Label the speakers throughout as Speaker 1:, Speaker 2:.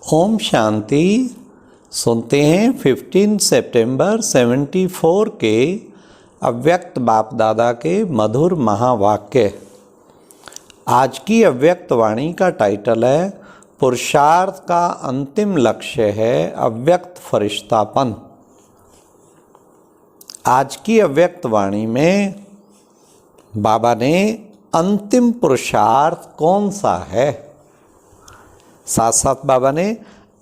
Speaker 1: ओम शांति। सुनते हैं 15 सितंबर 74 के अव्यक्त बाप दादा के मधुर महावाक्य। आज की अव्यक्त वाणी का टाइटल है पुरुषार्थ का अंतिम लक्ष्य है अव्यक्त फरिश्तापन। आज की अव्यक्त वाणी में बाबा ने अंतिम पुरुषार्थ कौन सा है, साथ साथ बाबा ने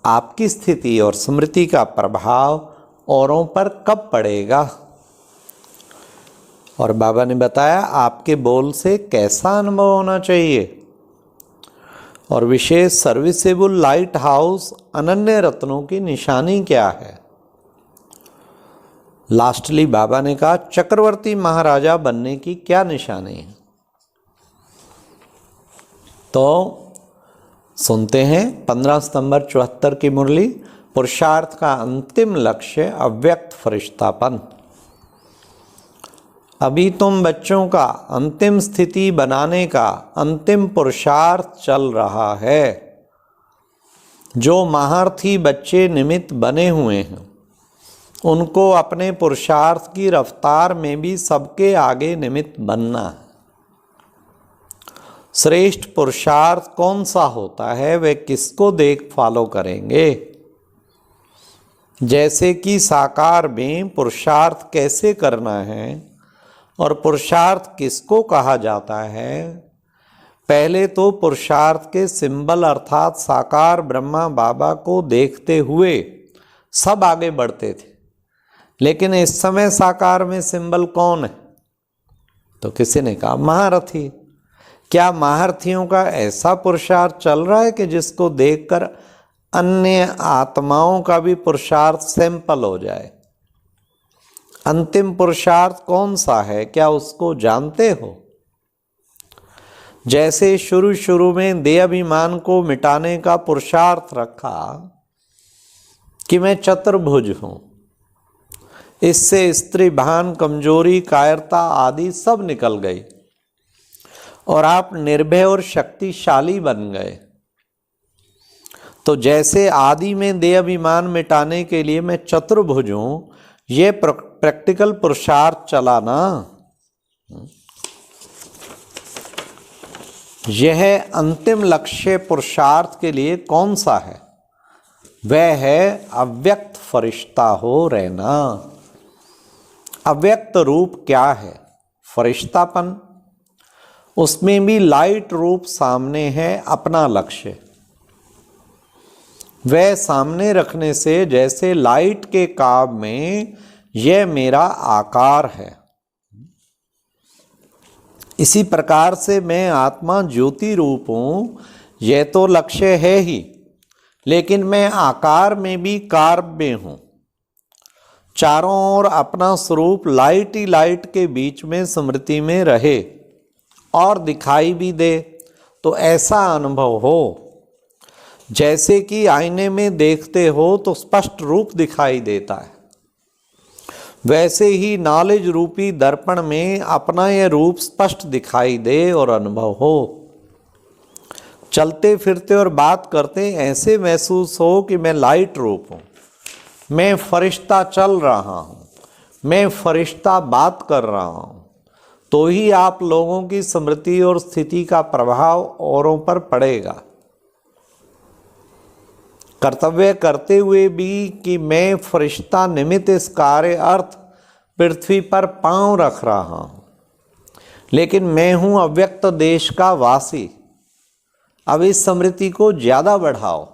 Speaker 1: आपकी स्थिति और स्मृति का प्रभाव औरों पर कब पड़ेगा, और बाबा ने बताया आपके बोल से कैसा अनुभव होना चाहिए, और विशेष सर्विसेबल लाइट हाउस अनन्य रत्नों की निशानी क्या है। लास्टली बाबा ने कहा चक्रवर्ती महाराजा बनने की क्या निशानी है। तो सुनते हैं 15 सितंबर 74 की मुरली। पुरुषार्थ का अंतिम लक्ष्य अव्यक्त फरिश्तापन। अभी तुम बच्चों का अंतिम स्थिति बनाने का अंतिम पुरुषार्थ चल रहा है। जो महारथी बच्चे निमित्त बने हुए हैं उनको अपने पुरुषार्थ की रफ्तार में भी सबके आगे निमित्त बनना है। श्रेष्ठ पुरुषार्थ कौन सा होता है, वे किसको देख फॉलो करेंगे। जैसे कि साकार में पुरुषार्थ कैसे करना है और पुरुषार्थ किसको कहा जाता है। पहले तो पुरुषार्थ के सिंबल अर्थात साकार ब्रह्मा बाबा को देखते हुए सब आगे बढ़ते थे, लेकिन इस समय साकार में सिंबल कौन है, तो किसी ने कहा महारथी। क्या महारथियों का ऐसा पुरुषार्थ चल रहा है कि जिसको देखकर अन्य आत्माओं का भी पुरुषार्थ सैंपल हो जाए। अंतिम पुरुषार्थ कौन सा है, क्या उसको जानते हो। जैसे शुरू शुरू में देहाभिमान को मिटाने का पुरुषार्थ रखा कि मैं चतुर्भुज हूं, इससे स्त्री भान, कमजोरी, कायरता आदि सब निकल गई और आप निर्भय और शक्तिशाली बन गए। तो जैसे आदि में देह अभिमान मिटाने के लिए मैं चतुर्भुज हूं, ये प्रैक्टिकल पुरुषार्थ चला ना। यह अंतिम लक्ष्य पुरुषार्थ के लिए कौन सा है, वह है अव्यक्त फरिश्ता हो रहना। अव्यक्त रूप क्या है, फरिश्तापन। उसमें भी लाइट रूप सामने है अपना लक्ष्य। वह सामने रखने से जैसे लाइट के काब में यह मेरा आकार है, इसी प्रकार से मैं आत्मा ज्योति रूप हूं। यह तो लक्ष्य है ही, लेकिन मैं आकार में भी काव्य हूं। चारों ओर अपना स्वरूप लाइट ही लाइट के बीच में स्मृति में रहे और दिखाई भी दे, तो ऐसा अनुभव हो जैसे कि आईने में देखते हो तो स्पष्ट रूप दिखाई देता है। वैसे ही नॉलेज रूपी दर्पण में अपना यह रूप स्पष्ट दिखाई दे और अनुभव हो। चलते फिरते और बात करते ऐसे महसूस हो कि मैं लाइट रूप हूँ, मैं फरिश्ता चल रहा हूँ, मैं फरिश्ता बात कर रहा हूँ। तो ही आप लोगों की स्मृति और स्थिति का प्रभाव औरों पर पड़ेगा। कर्तव्य करते हुए भी कि मैं फरिश्ता निमित्त इस कार्य अर्थ पृथ्वी पर पांव रख रहा हूं, लेकिन मैं हूं अव्यक्त देश का वासी। अब इस स्मृति को ज्यादा बढ़ाओ।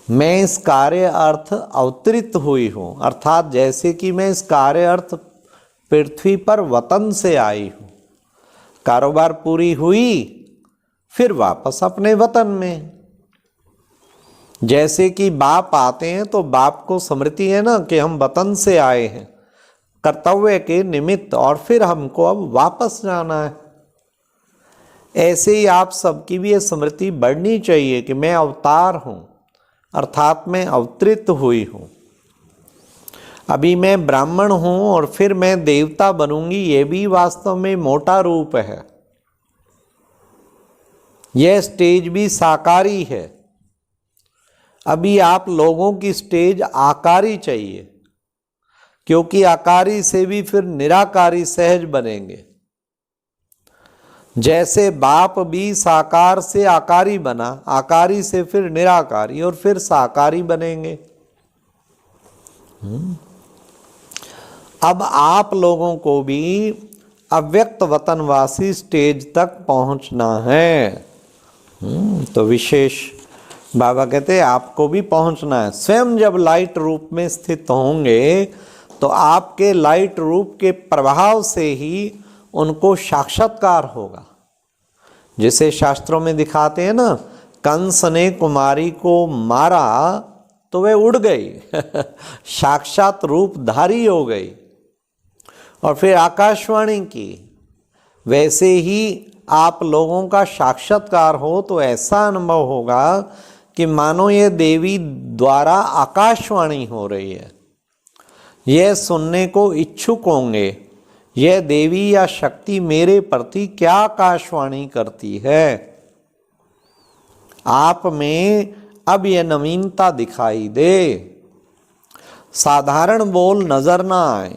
Speaker 1: मैं इस कार्य अर्थ अवतरित हुई हूं, अर्थात जैसे कि मैं इस कार्य अर्थ पृथ्वी पर वतन से आई हूं। कारोबार पूरी हुई फिर वापस अपने वतन में। जैसे कि बाप आते हैं तो बाप को स्मृति है ना कि हम वतन से आए हैं कर्तव्य के निमित्त, और फिर हमको अब वापस जाना है। ऐसे ही आप सबकी भी ये स्मृति बढ़नी चाहिए कि मैं अवतार हूं, अर्थात मैं अवतरित हुई हूं। अभी मैं ब्राह्मण हूं और फिर मैं देवता बनूंगी, यह भी वास्तव में मोटा रूप है। यह स्टेज भी साकारी है। अभी आप लोगों की स्टेज आकारी चाहिए, क्योंकि आकारी से भी फिर निराकारी सहज बनेंगे। जैसे बाप भी साकार से आकारी बना, आकारी से फिर निराकारी और फिर साकारी बनेंगे। अब आप लोगों को भी अव्यक्त वतनवासी स्टेज तक पहुंचना है। तो विशेष बाबा कहते हैं आपको भी पहुंचना है। स्वयं जब लाइट रूप में स्थित होंगे तो आपके लाइट रूप के प्रभाव से ही उनको साक्षात्कार होगा। जिसे शास्त्रों में दिखाते हैं ना, कंस ने कुमारी को मारा तो वह उड़ गई साक्षात रूप धारी हो गई और फिर आकाशवाणी की। वैसे ही आप लोगों का साक्षात्कार हो तो ऐसा अनुभव होगा कि मानो ये देवी द्वारा आकाशवाणी हो रही है। यह सुनने को इच्छुक होंगे, यह देवी या शक्ति मेरे प्रति क्या आकाशवाणी करती है। आप में अब यह नवीनता दिखाई दे। साधारण बोल नजर ना आए,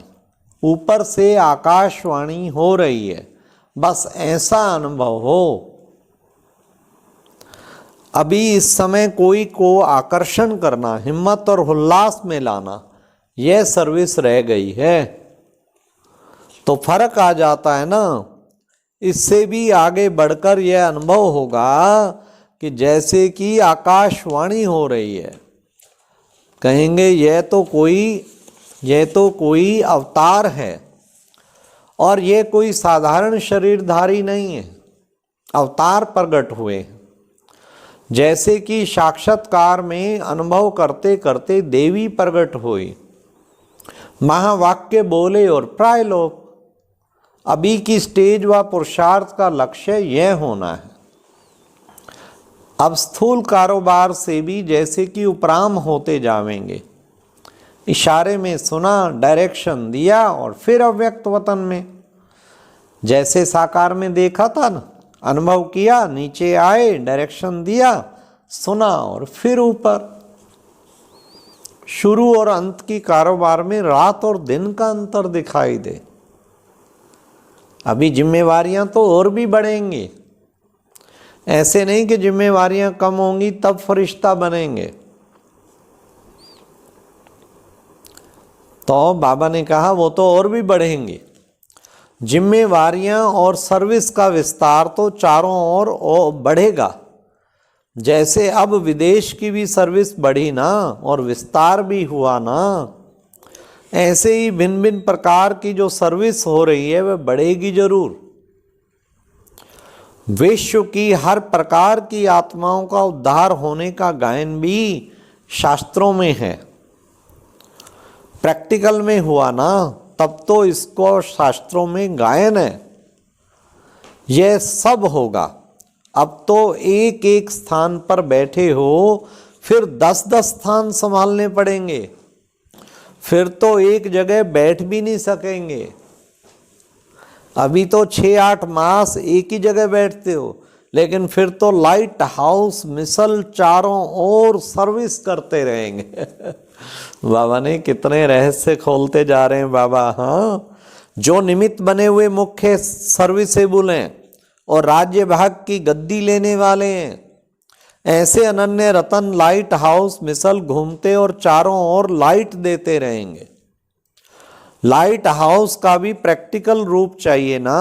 Speaker 1: ऊपर से आकाशवाणी हो रही है, बस ऐसा अनुभव हो। अभी इस समय कोई को आकर्षण करना, हिम्मत और उल्लास में लाना, यह सर्विस रह गई है। तो फर्क आ जाता है ना। इससे भी आगे बढ़कर यह अनुभव होगा कि जैसे कि आकाशवाणी हो रही है। कहेंगे यह तो कोई अवतार है और यह कोई साधारण शरीरधारी नहीं है, अवतार प्रकट हुए। जैसे कि साक्षात्कार में अनुभव करते करते देवी प्रकट हुई, महावाक्य बोले और प्रायलोक। अभी की स्टेज व पुरुषार्थ का लक्ष्य यह होना है। अब स्थूल कारोबार से भी जैसे कि उपराम होते जावेंगे। इशारे में सुना, डायरेक्शन दिया और फिर अव्यक्त वतन में जैसे साकार में देखा था ना, अनुभव किया, नीचे आए, डायरेक्शन दिया, सुना और फिर ऊपर। शुरू और अंत की कारोबार में रात और दिन का अंतर दिखाई दे। अभी जिम्मेवारियां तो और भी बढ़ेंगी। ऐसे नहीं कि जिम्मेवारियां कम होंगी तब फरिश्ता बनेंगे। तो बाबा ने कहा वो तो और भी बढ़ेंगी। जिम्मेवारियां और सर्विस का विस्तार तो चारों ओर बढ़ेगा। जैसे अब विदेश की भी सर्विस बढ़ी ना और विस्तार भी हुआ ना, ऐसे ही भिन्न भिन्न प्रकार की जो सर्विस हो रही है वह बढ़ेगी जरूर। विश्व की हर प्रकार की आत्माओं का उद्धार होने का गायन भी शास्त्रों में है। प्रैक्टिकल में हुआ ना, तब तो इसको शास्त्रों में गायन है। यह सब होगा। अब तो एक एक स्थान पर बैठे हो, फिर 10-10 स्थान संभालने पड़ेंगे। फिर तो एक जगह बैठ भी नहीं सकेंगे। अभी तो 6-8 मास एक ही जगह बैठते हो, लेकिन फिर तो लाइट हाउस मिसल चारों ओर सर्विस करते रहेंगे बाबा ने कितने रहस्य खोलते जा रहे हैं बाबा। हाँ, जो निमित्त बने हुए मुख्य सर्विसेबल हैं और राज्य भाग की गद्दी लेने वाले हैं, ऐसे अनन्य रतन लाइट हाउस मिसल घूमते और चारों ओर लाइट देते रहेंगे। लाइट हाउस का भी प्रैक्टिकल रूप चाहिए ना।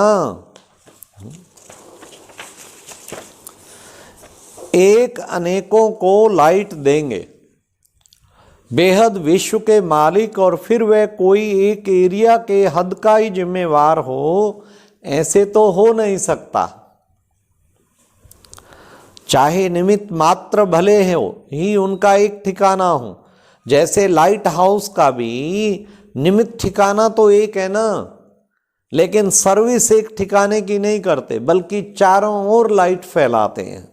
Speaker 1: एक अनेकों को लाइट देंगे, बेहद विश्व के मालिक, और फिर वह कोई एक एरिया के हद का ही जिम्मेवार हो, ऐसे तो हो नहीं सकता। चाहे निमित्त मात्र भले हो ही उनका एक ठिकाना हो। जैसे लाइट हाउस का भी निमित्त ठिकाना तो एक है ना, लेकिन सर्विस एक ठिकाने की नहीं करते, बल्कि चारों ओर लाइट फैलाते हैं।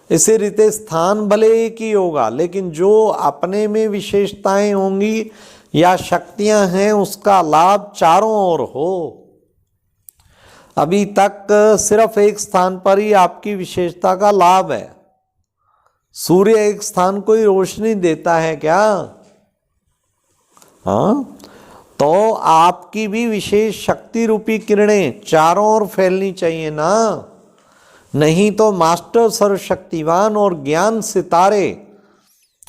Speaker 1: इसी रीते स्थान भले एक ही होगा, लेकिन जो अपने में विशेषताएं होंगी या शक्तियां हैं, उसका लाभ चारों ओर हो। अभी तक सिर्फ एक स्थान पर ही आपकी विशेषता का लाभ है, सूर्य एक स्थान को ही रोशनी देता है क्या? हाँ, तो आपकी भी विशेष शक्ति रूपी किरणें चारों ओर फैलनी चाहिए ना, नहीं तो मास्टर सर्वशक्तिवान और ज्ञान सितारे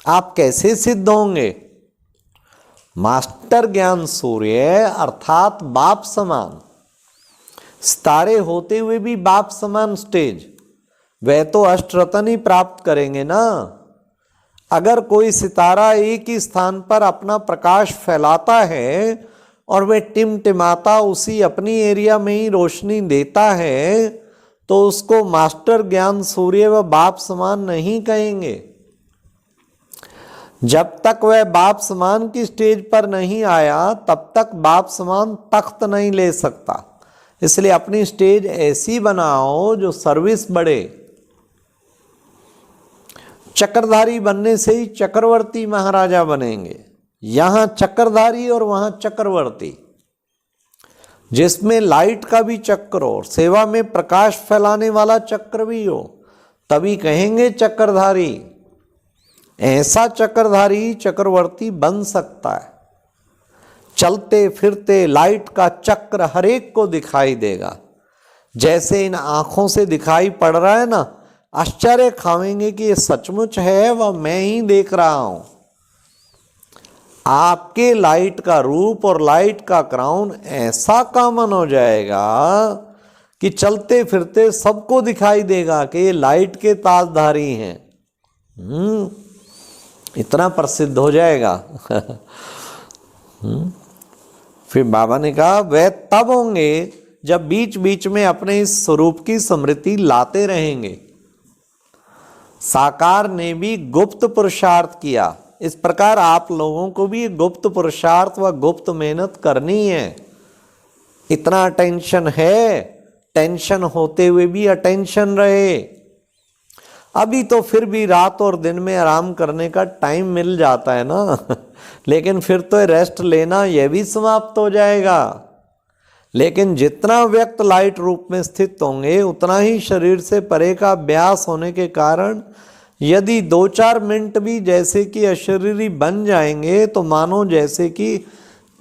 Speaker 1: आप कैसे सिद्ध होंगे? मास्टर ज्ञान सूर्य अर्थात बाप समान, सितारे होते हुए भी बाप समान स्टेज, वह तो अष्टरत्न ही प्राप्त करेंगे ना। अगर कोई सितारा एक ही स्थान पर अपना प्रकाश फैलाता है और वह टिमटिमाता उसी अपनी एरिया में ही रोशनी देता है, तो उसको मास्टर ज्ञान सूर्य व बाप समान नहीं कहेंगे। जब तक वह बाप समान की स्टेज पर नहीं आया तब तक बाप समान तख्त नहीं ले सकता। इसलिए अपनी स्टेज ऐसी बनाओ जो सर्विस बढ़े। चक्रधारी बनने से ही चक्रवर्ती महाराजा बनेंगे। यहां चक्रधारी और वहां चक्रवर्ती, जिसमें लाइट का भी चक्र हो और सेवा में प्रकाश फैलाने वाला चक्र भी हो, तभी कहेंगे चक्रधारी। ऐसा चक्रधारी चक्रवर्ती बन सकता है। चलते फिरते लाइट का चक्र हर एक को दिखाई देगा। जैसे इन आंखों से दिखाई पड़ रहा है ना, आश्चर्य खावेंगे कि ये सचमुच है व मैं ही देख रहा हूं। आपके लाइट का रूप और लाइट का क्राउन ऐसा कॉमन हो जाएगा कि चलते फिरते सबको दिखाई देगा कि ये लाइट के ताजधारी हैं। इतना प्रसिद्ध हो जाएगा। फिर बाबा ने कहा वह तब होंगे जब बीच बीच में अपने इस स्वरूप की स्मृति लाते रहेंगे। साकार ने भी गुप्त पुरुषार्थ किया, इस प्रकार आप लोगों को भी गुप्त पुरुषार्थ व गुप्त मेहनत करनी है। इतना टेंशन है, टेंशन होते हुए भी अटेंशन रहे। अभी तो फिर भी रात और दिन में आराम करने का टाइम मिल जाता है ना, लेकिन फिर तो रेस्ट लेना यह भी समाप्त हो जाएगा। लेकिन जितना व्यक्त लाइट रूप में स्थित होंगे उतना ही शरीर से परे का अभ्यास होने के कारण यदि 2-4 मिनट भी जैसे कि अशरीरी बन जाएंगे तो मानो जैसे कि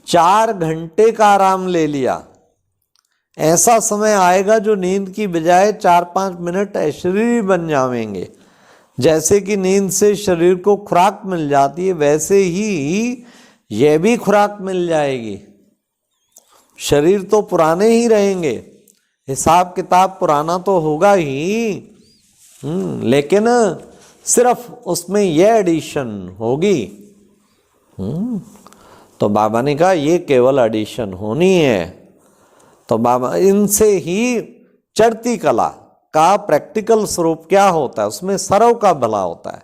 Speaker 1: 4 घंटे का आराम ले लिया। ऐसा समय आएगा जो नींद की बजाय 4-5 मिनट अशरीरी बन जाएंगे। जैसे कि नींद से शरीर को खुराक मिल जाती है, वैसे ही यह भी खुराक मिल जाएगी। शरीर तो पुराने ही रहेंगे, हिसाब किताब पुराना तो होगा ही, लेकिन सिर्फ उसमें यह एडिशन होगी। तो बाबा ने कहा ये केवल एडिशन होनी है। तो बाबा इनसे ही चढ़ती कला का प्रैक्टिकल स्वरूप क्या होता है, उसमें सर्व का भला होता है।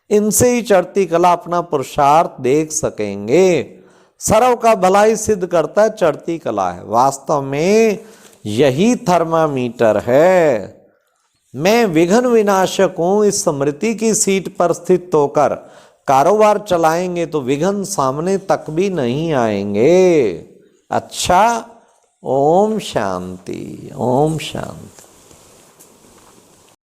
Speaker 1: इनसे ही चढ़ती कला अपना पुरुषार्थ देख सकेंगे। सर्व का भला ही सिद्ध करता है चढ़ती कला है। वास्तव में यही थर्मामीटर है। मैं विघ्न विनाशक हूं, इस स्मृति की सीट पर स्थित होकर कारोबार चलाएंगे तो विघ्न सामने तक भी नहीं आएंगे। अच्छा, ओम शांति, ओम शांति।